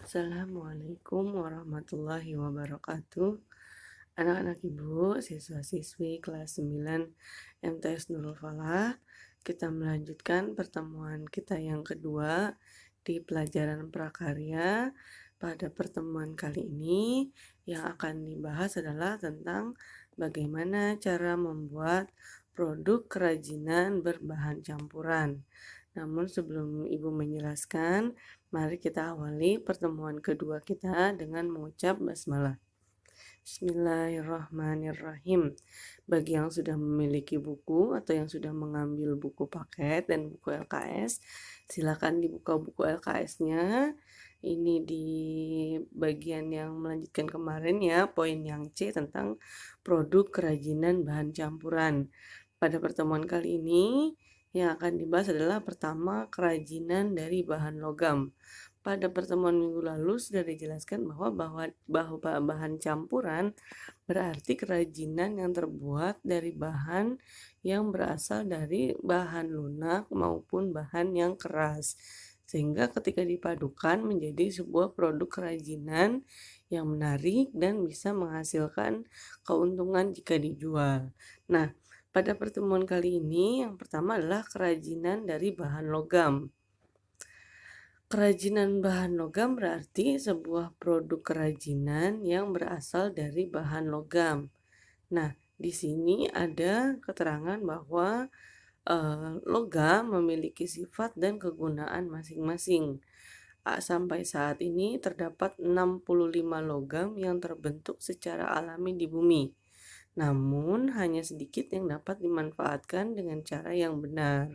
Assalamualaikum warahmatullahi wabarakatuh. Anak-anak ibu, siswa-siswi kelas 9 MTS Nurul Falah. Kita melanjutkan pertemuan kita yang kedua di pelajaran prakarya. Pada pertemuan kali ini yang akan dibahas adalah tentang bagaimana cara membuat produk kerajinan berbahan campuran. Namun sebelum ibu menjelaskan, mari kita awali pertemuan kedua kita dengan mengucap basmalah. Bismillahirrahmanirrahim. Bagi yang sudah memiliki buku atau yang sudah mengambil buku paket dan buku LKS, silakan dibuka buku LKS-nya. Ini di bagian yang melanjutkan kemarin ya, poin yang C tentang produk kerajinan bahan campuran. Pada pertemuan kali ini yang akan dibahas adalah pertama kerajinan dari bahan logam. Pada pertemuan minggu lalu sudah dijelaskan bahwa bahan campuran berarti kerajinan yang terbuat dari bahan yang berasal dari bahan lunak maupun bahan yang keras. Sehingga ketika dipadukan menjadi sebuah produk kerajinan yang menarik dan bisa menghasilkan keuntungan jika dijual. Nah, pada pertemuan kali ini yang pertama adalah kerajinan dari bahan logam. Kerajinan bahan logam berarti sebuah produk kerajinan yang berasal dari bahan logam. Nah, di sini ada keterangan bahwa logam memiliki sifat dan kegunaan masing-masing. Sampai saat ini terdapat 65 logam yang terbentuk secara alami di bumi. Namun, hanya sedikit yang dapat dimanfaatkan dengan cara yang benar.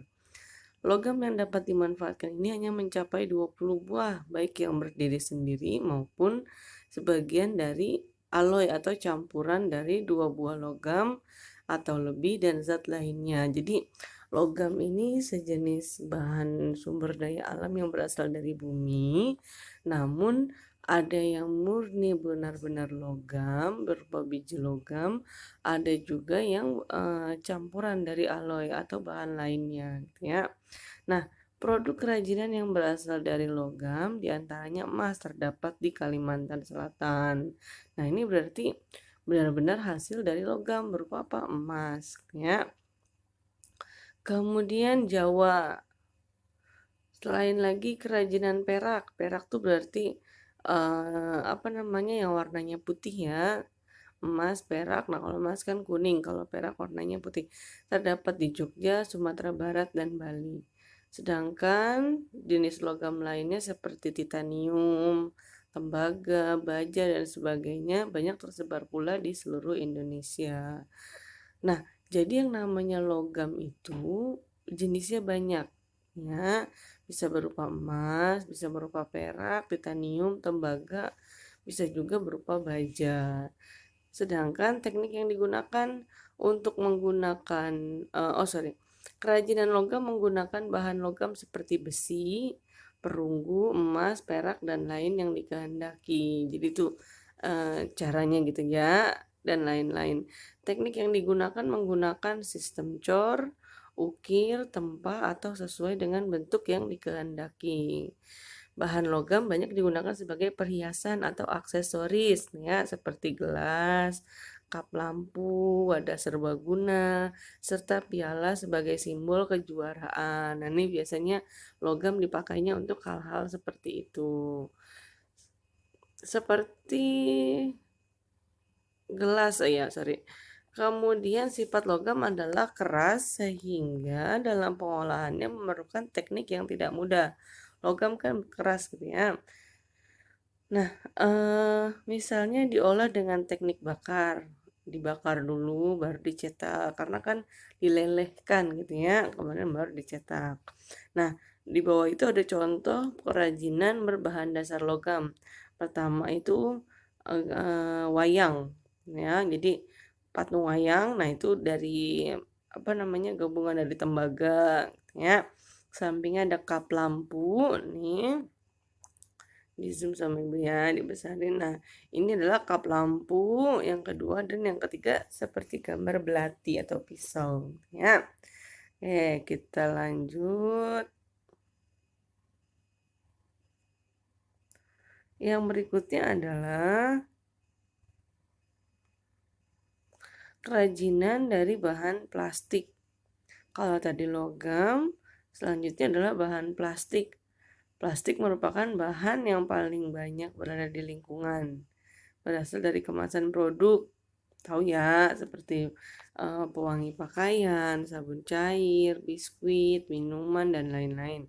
Logam yang dapat dimanfaatkan ini hanya mencapai 20 buah, baik yang berdiri sendiri maupun sebagian dari alloy atau campuran dari 2 buah logam atau lebih dan zat lainnya. Jadi, logam ini sejenis bahan sumber daya alam yang berasal dari bumi, namun ada yang murni benar-benar logam, berupa biji logam, ada juga yang campuran dari alloy atau bahan lainnya, gitu ya. Nah, produk kerajinan yang berasal dari logam diantaranya emas terdapat di Kalimantan Selatan. Nah, ini berarti benar-benar hasil dari logam berupa apa? Emas, ya. Kemudian Jawa. Selain lagi kerajinan perak. Perak tuh berarti yang warnanya putih ya. Emas, perak. Nah, kalau emas kan kuning, kalau perak warnanya putih. Terdapat di Jogja, Sumatera Barat, dan Bali. Sedangkan jenis logam lainnya seperti titanium, tembaga, baja, dan sebagainya banyak tersebar pula di seluruh Indonesia. Nah, jadi yang namanya logam itu jenisnya banyak. Ya, bisa berupa emas, bisa berupa perak, titanium, tembaga, bisa juga berupa baja. Sedangkan teknik yang digunakan untuk menggunakan kerajinan logam menggunakan bahan logam seperti besi, perunggu, emas, perak, dan lain yang dikehendaki. Jadi itu caranya gitu ya, dan lain-lain. Teknik yang digunakan menggunakan sistem cor, ukir, tempa, atau sesuai dengan bentuk yang dikehendaki. Bahan logam banyak digunakan sebagai perhiasan atau aksesoris ya, seperti gelas, kap lampu, wadah serbaguna, serta piala sebagai simbol kejuaraan. Nah, ini biasanya logam dipakainya untuk hal-hal seperti itu. Seperti gelas ya, sorry. Kemudian sifat logam adalah keras sehingga dalam pengolahannya memerlukan teknik yang tidak mudah. Logam kan keras gitu ya. Nah, misalnya diolah dengan teknik bakar. Dibakar dulu baru dicetak karena kan dilelehkan gitu ya, kemudian baru dicetak. Nah, di bawah itu ada contoh kerajinan berbahan dasar logam. Pertama itu wayang ya. Jadi patung wayang, nah itu dari gabungan dari tembaga ya. Sampingnya ada kap lampu nih. Di zoom sama ibu ya, dibesarin. Nah, ini adalah kap lampu yang kedua, dan yang ketiga seperti gambar belati atau pisau ya. Kita lanjut. Yang berikutnya adalah kerajinan dari bahan plastik. Kalau tadi logam, selanjutnya adalah bahan plastik. Plastik merupakan bahan yang paling banyak berada di lingkungan. Berasal dari kemasan produk. Tahu ya, seperti pewangi pakaian, sabun cair, biskuit, minuman, dan lain-lain.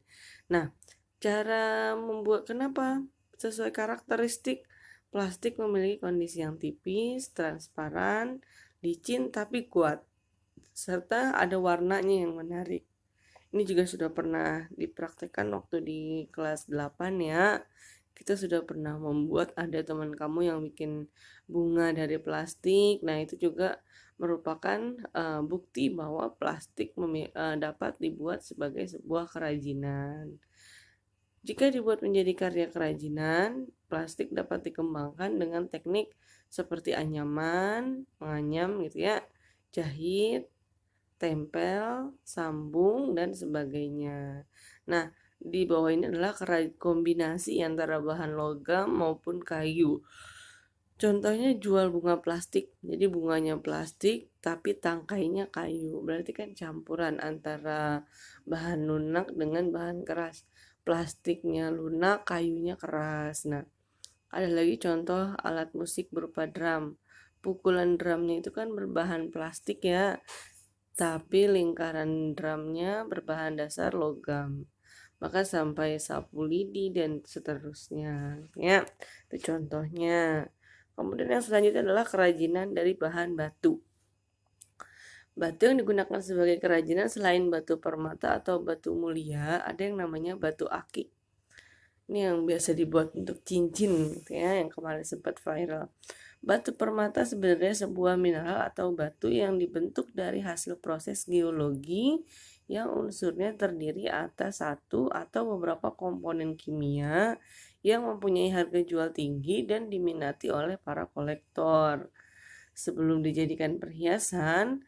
Nah, cara membuat kenapa? Sesuai karakteristik, plastik memiliki kondisi yang tipis, transparan, licin tapi kuat, serta ada warnanya yang menarik. Ini juga sudah pernah dipraktekkan waktu di kelas 8 ya. Kita sudah pernah membuat, ada teman kamu yang bikin bunga dari plastik. Nah, itu juga merupakan bukti bahwa plastik dapat dibuat sebagai sebuah kerajinan. Jika dibuat menjadi karya kerajinan, plastik dapat dikembangkan dengan teknik seperti anyaman, menganyam gitu ya, jahit, tempel, sambung, dan sebagainya. Nah, di bawah ini adalah kombinasi antara bahan logam maupun kayu. Contohnya jual bunga plastik. Jadi bunganya plastik tapi tangkainya kayu. Berarti kan campuran antara bahan lunak dengan bahan keras. Plastiknya lunak, kayunya keras. Nah, ada lagi contoh alat musik berupa drum. Pukulan drumnya itu kan berbahan plastik ya, tapi lingkaran drumnya berbahan dasar logam. Maka sampai sapu lidi dan seterusnya. Ya, itu contohnya. Kemudian yang selanjutnya adalah kerajinan dari bahan batu. Batu yang digunakan sebagai kerajinan selain batu permata atau batu mulia, ada yang namanya batu akik. Ini yang biasa dibuat untuk cincin gitu ya, yang kemarin sempat viral. Batu permata sebenarnya sebuah mineral atau batu yang dibentuk dari hasil proses geologi yang unsurnya terdiri atas satu atau beberapa komponen kimia yang mempunyai harga jual tinggi dan diminati oleh para kolektor. Sebelum dijadikan perhiasan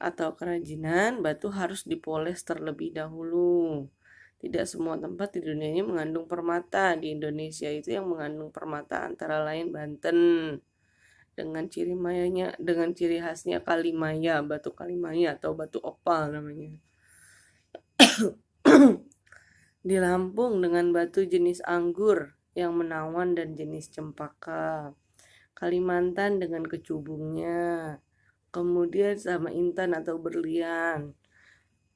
atau kerajinan, batu harus dipoles terlebih dahulu. Tidak semua tempat di dunia ini mengandung permata. Di Indonesia itu yang mengandung permata antara lain Banten dengan ciri khasnya kalimaya, batu kalimaya atau batu opal namanya. Di Lampung dengan batu jenis anggur yang menawan dan jenis cempaka. Kalimantan dengan kecubungnya. Kemudian sama intan atau berlian.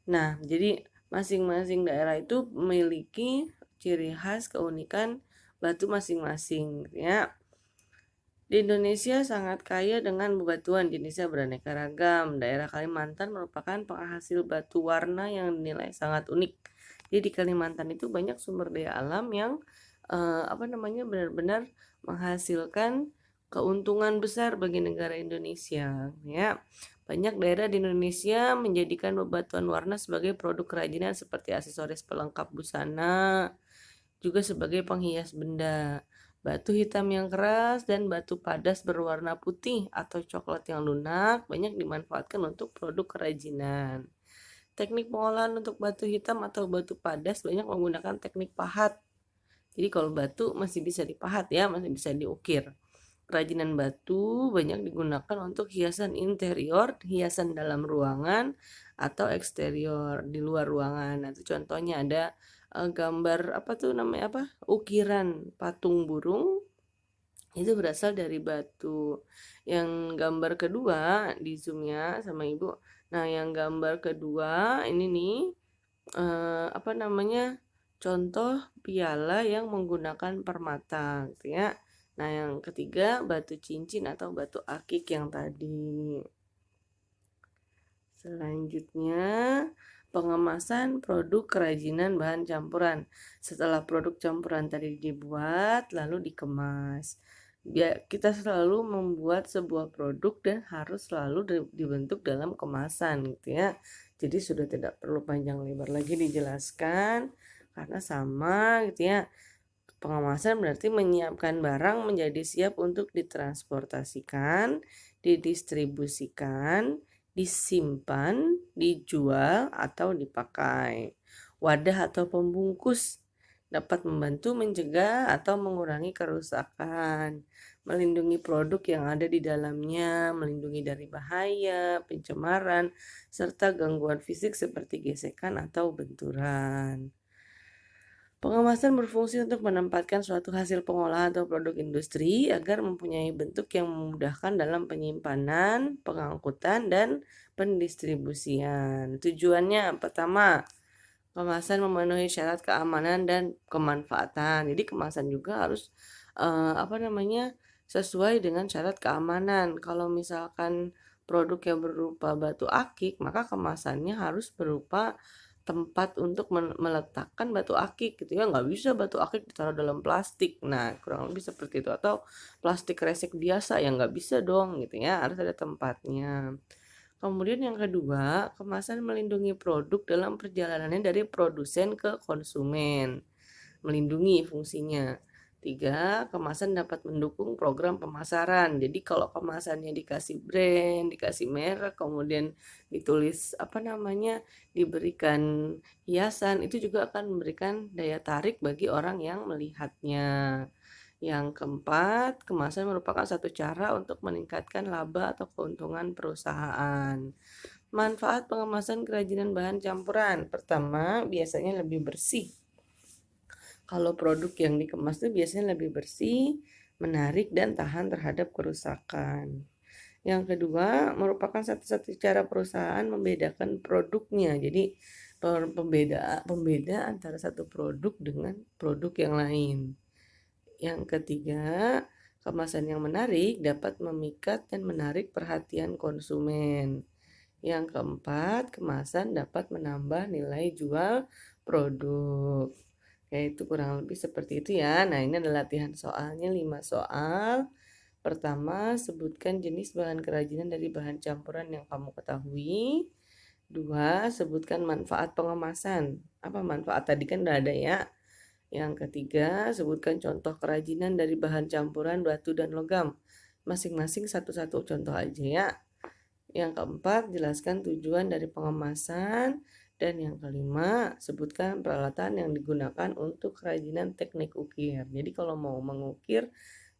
Nah, jadi masing-masing daerah itu memiliki ciri khas keunikan batu masing-masing ya. Di Indonesia sangat kaya dengan bebatuan jenisnya beraneka ragam. Daerah Kalimantan merupakan penghasil batu warna yang dinilai sangat unik. Jadi di Kalimantan itu banyak sumber daya alam yang benar-benar menghasilkan keuntungan besar bagi negara Indonesia ya. Banyak daerah di Indonesia menjadikan bebatuan warna sebagai produk kerajinan seperti aksesoris pelengkap busana, juga sebagai penghias benda. Batu hitam yang keras dan batu padas berwarna putih atau coklat yang lunak banyak dimanfaatkan untuk produk kerajinan. Teknik pengolahan untuk batu hitam atau batu padas banyak menggunakan teknik pahat. Jadi kalau batu masih bisa dipahat ya, masih bisa diukir. Kerajinan batu banyak digunakan untuk hiasan interior, hiasan dalam ruangan, atau eksterior di luar ruangan. Nah, itu contohnya ada gambar apa tuh namanya apa? Ukiran patung burung itu berasal dari batu. Yang gambar kedua di zoom ya sama ibu. Nah, yang gambar kedua ini nih contoh piala yang menggunakan permata gitu ya. Nah, yang ketiga batu cincin atau batu akik yang tadi. Selanjutnya, pengemasan produk kerajinan bahan campuran. Setelah produk campuran tadi dibuat, lalu dikemas. Kita selalu membuat sebuah produk dan harus selalu dibentuk dalam kemasan gitu ya. Jadi sudah tidak perlu panjang lebar lagi dijelaskan karena sama gitu ya. Pengemasan berarti menyiapkan barang menjadi siap untuk ditransportasikan, didistribusikan, disimpan, dijual, atau dipakai. Wadah atau pembungkus dapat membantu mencegah atau mengurangi kerusakan, melindungi produk yang ada di dalamnya, melindungi dari bahaya, pencemaran, serta gangguan fisik seperti gesekan atau benturan. Pengemasan berfungsi untuk menempatkan suatu hasil pengolahan atau produk industri agar mempunyai bentuk yang memudahkan dalam penyimpanan, pengangkutan, dan pendistribusian. Tujuannya pertama, kemasan memenuhi syarat keamanan dan kemanfaatan. Jadi kemasan juga harus sesuai dengan syarat keamanan. Kalau misalkan produk yang berupa batu akik, maka kemasannya harus berupa tempat untuk meletakkan batu akik gitu ya. Nggak bisa batu akik ditaruh dalam plastik. Nah, kurang lebih seperti itu. Atau plastik resek biasa ya nggak bisa dong gitu ya. Harus ada tempatnya. Kemudian yang kedua, kemasan melindungi produk dalam perjalanannya dari produsen ke konsumen. Melindungi fungsinya. Tiga, kemasan dapat mendukung program pemasaran. Jadi kalau kemasannya dikasih brand, dikasih merek, kemudian ditulis diberikan hiasan, itu juga akan memberikan daya tarik bagi orang yang melihatnya. Yang keempat, kemasan merupakan satu cara untuk meningkatkan laba atau keuntungan perusahaan. Manfaat pengemasan kerajinan bahan campuran. Pertama, biasanya lebih bersih. Kalau produk yang dikemas itu biasanya lebih bersih, menarik, dan tahan terhadap kerusakan. Yang kedua, merupakan satu-satu cara perusahaan membedakan produknya. Jadi, pembeda antara satu produk dengan produk yang lain. Yang ketiga, kemasan yang menarik dapat memikat dan menarik perhatian konsumen. Yang keempat, kemasan dapat menambah nilai jual produk. Itu kurang lebih seperti itu ya. Nah, ini adalah latihan soalnya 5 soal. Pertama, sebutkan jenis bahan kerajinan dari bahan campuran yang kamu ketahui. Dua, sebutkan manfaat pengemasan. Apa manfaat tadi kan udah ada ya. Yang ketiga, sebutkan contoh kerajinan dari bahan campuran batu dan logam. Masing-masing satu-satu contoh aja ya. Yang keempat, jelaskan tujuan dari pengemasan. Dan yang kelima, sebutkan peralatan yang digunakan untuk kerajinan teknik ukir. Jadi kalau mau mengukir,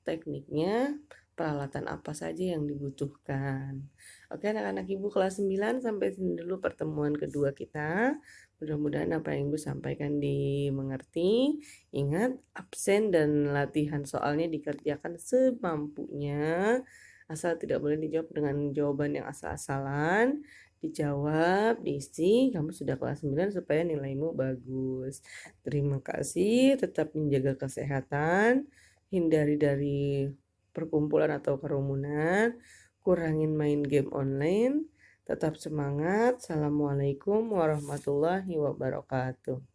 tekniknya, peralatan apa saja yang dibutuhkan. Oke anak-anak Ibu kelas 9, sampai sini dulu pertemuan kedua kita. Mudah-mudahan apa yang Ibu sampaikan dimengerti. Ingat, absen dan latihan soalnya dikerjakan semampunya. Asal tidak boleh dijawab dengan jawaban yang asal-asalan. Dijawab, diisi, kamu sudah kelas 9 supaya nilaimu bagus. Terima kasih, tetap menjaga kesehatan, hindari dari perkumpulan atau kerumunan, kurangin main game online, tetap semangat. Assalamualaikum warahmatullahi wabarakatuh.